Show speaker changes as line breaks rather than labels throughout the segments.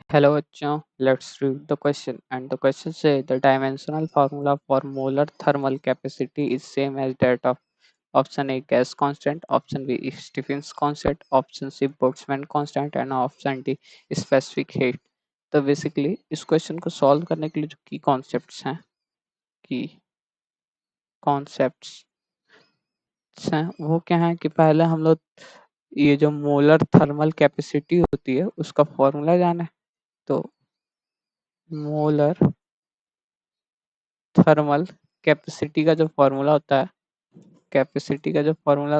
Hello बच्चों, let's read the question. And the question says the dimensional formula for molar thermal capacity is same as that of option A gas constant, option B Stephen's constant, option C Boltzmann constant and option D specific heat. तो basically इस question को solve करने के लिए जो की concepts हैं वो क्या है कि पहले हम लोग ये जो मोलर थर्मल कैपेसिटी होती है उसका फॉर्मूला जाने। तो मोलर थर्मल कैपेसिटी का जो फॉर्मूला होता है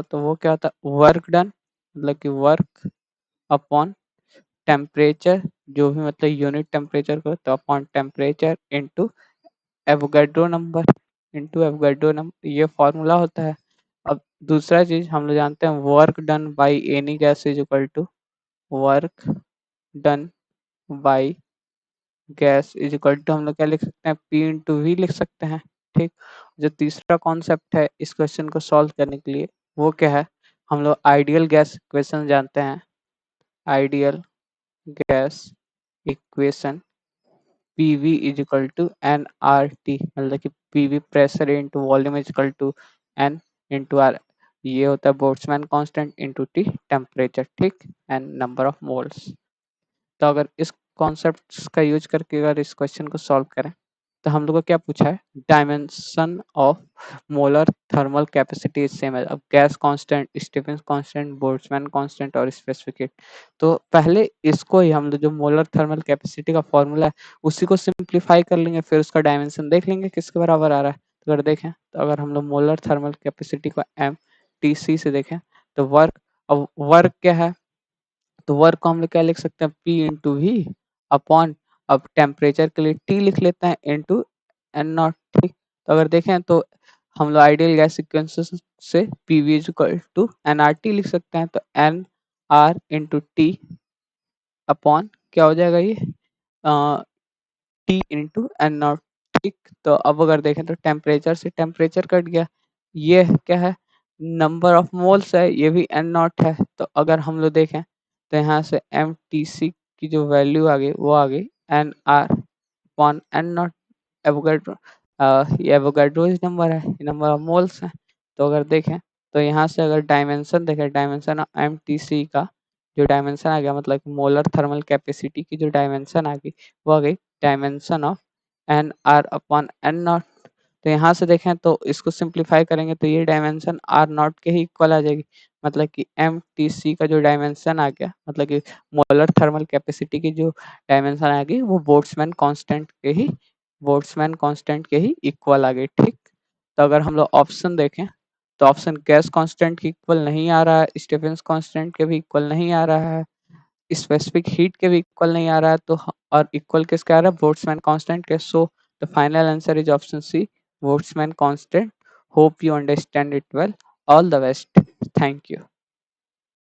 तो वो क्या होता है, वर्क डन मतलब कि वर्क अपॉन टेम्परेचर, जो भी मतलब यूनिट टेम्परेचर को तो upon temperature into Avogadro number ये फॉर्मूला होता है। अब दूसरा चीज हम लोग जानते हैं work done by any gas is equal to work done by gas is equal to हम लोग क्या लिख सकते हैं, पी इंटू वी लिख सकते हैं। ठीक। जो तीसरा कॉन्सेप्ट है इस क्वेश्चन को सॉल्व करने के लिए वो क्या है, हम लोग आइडियल गैस इक्वेशन जानते हैं। Ideal gas equation PV is equal to N R T, मतलब कि PV pressure into volume is equal to n into R, ये होता है Boltzmann constant into T temperature. ठीक। And number of moles. तो अगर इस कॉन्सेप्ट का यूज करके अगर इस क्वेश्चन को सॉल्व करें तो हम लोग को क्या पूछा है, dimension of molar thermal capacity is same है। अब gas constant, Stefan's constant, Boltzmann constant और स्पेसिफिक हीट। तो पहले इसको ही हम लोग जो मोलर थर्मल कैपेसिटी का फॉर्मूला है उसी को सिंप्लीफाई कर लेंगे, फिर उसका डायमेंशन देख लेंगे किसके बराबर आ रहा है। तो अगर देखें तो अगर हम लोग मोलर थर्मल कैपेसिटी को एम टी सी से देखें तो वर्क, अब वर्क क्या है, तो वर्क को हम लोग क्या लिख सकते हैं, पी इंटू वी अपॉन, अब टेम्परेचर के लिए टी लिख लेते हैं इंटू एन नॉट। ठीक। तो अगर देखें तो हम लोग आइडियल गैस सीक्वेंस से P V equal to N R T लिख सकते हैं। तो N R into T upon क्या हो जाएगा ये टी इंटू एन नॉट। ठीक। तो अब अगर देखें तो टेम्परेचर से टेम्परेचर कट गया, ये क्या है, नंबर ऑफ मोल्स है, ये एन नॉट है। तो अगर हम लोग देखें तो यहाँ से एम टी सी की जो वैल्यू आ गई वो आ गई N R upon N not. Avogadro, ये एवोगाड्रोज नंबर है, ये नंबर ऑफ मोल्स है। तो अगर देखें तो यहाँ से अगर डायमेंशन देखें, dimension of M T C का जो डायमेंशन आ गया, मतलब मोलर थर्मल कैपेसिटी की जो डायमेंशन आ गई वो आ गई dimension of N R upon N not. तो यहाँ से देखें तो इसको सिंप्लीफाई करेंगे तो ये डायमेंशन आर नॉट के ही इक्वल आ जाएगी, मतलब कि एम टी सी का जो डायमेंशन आ गया, मतलब कि मोलर थर्मल कैपेसिटी की जो डायमेंशन आ गई वो बोल्ट्जमैन कांस्टेंट के ही इक्वल आ गई। ठीक। तो अगर हम लोग ऑप्शन देखें तो ऑप्शन गैस कांस्टेंट के इक्वल नहीं आ रहा है, स्टीफेंस कांस्टेंट के भी इक्वल नहीं आ रहा है, स्पेसिफिक हीट के भी इक्वल नहीं आ रहा है। तो और इक्वल किसके आ रहा है, बोल्ट्जमैन कांस्टेंट के। So the final answer is option C, Boltzmann constant. Hope you understand it well. All the best. Thank you.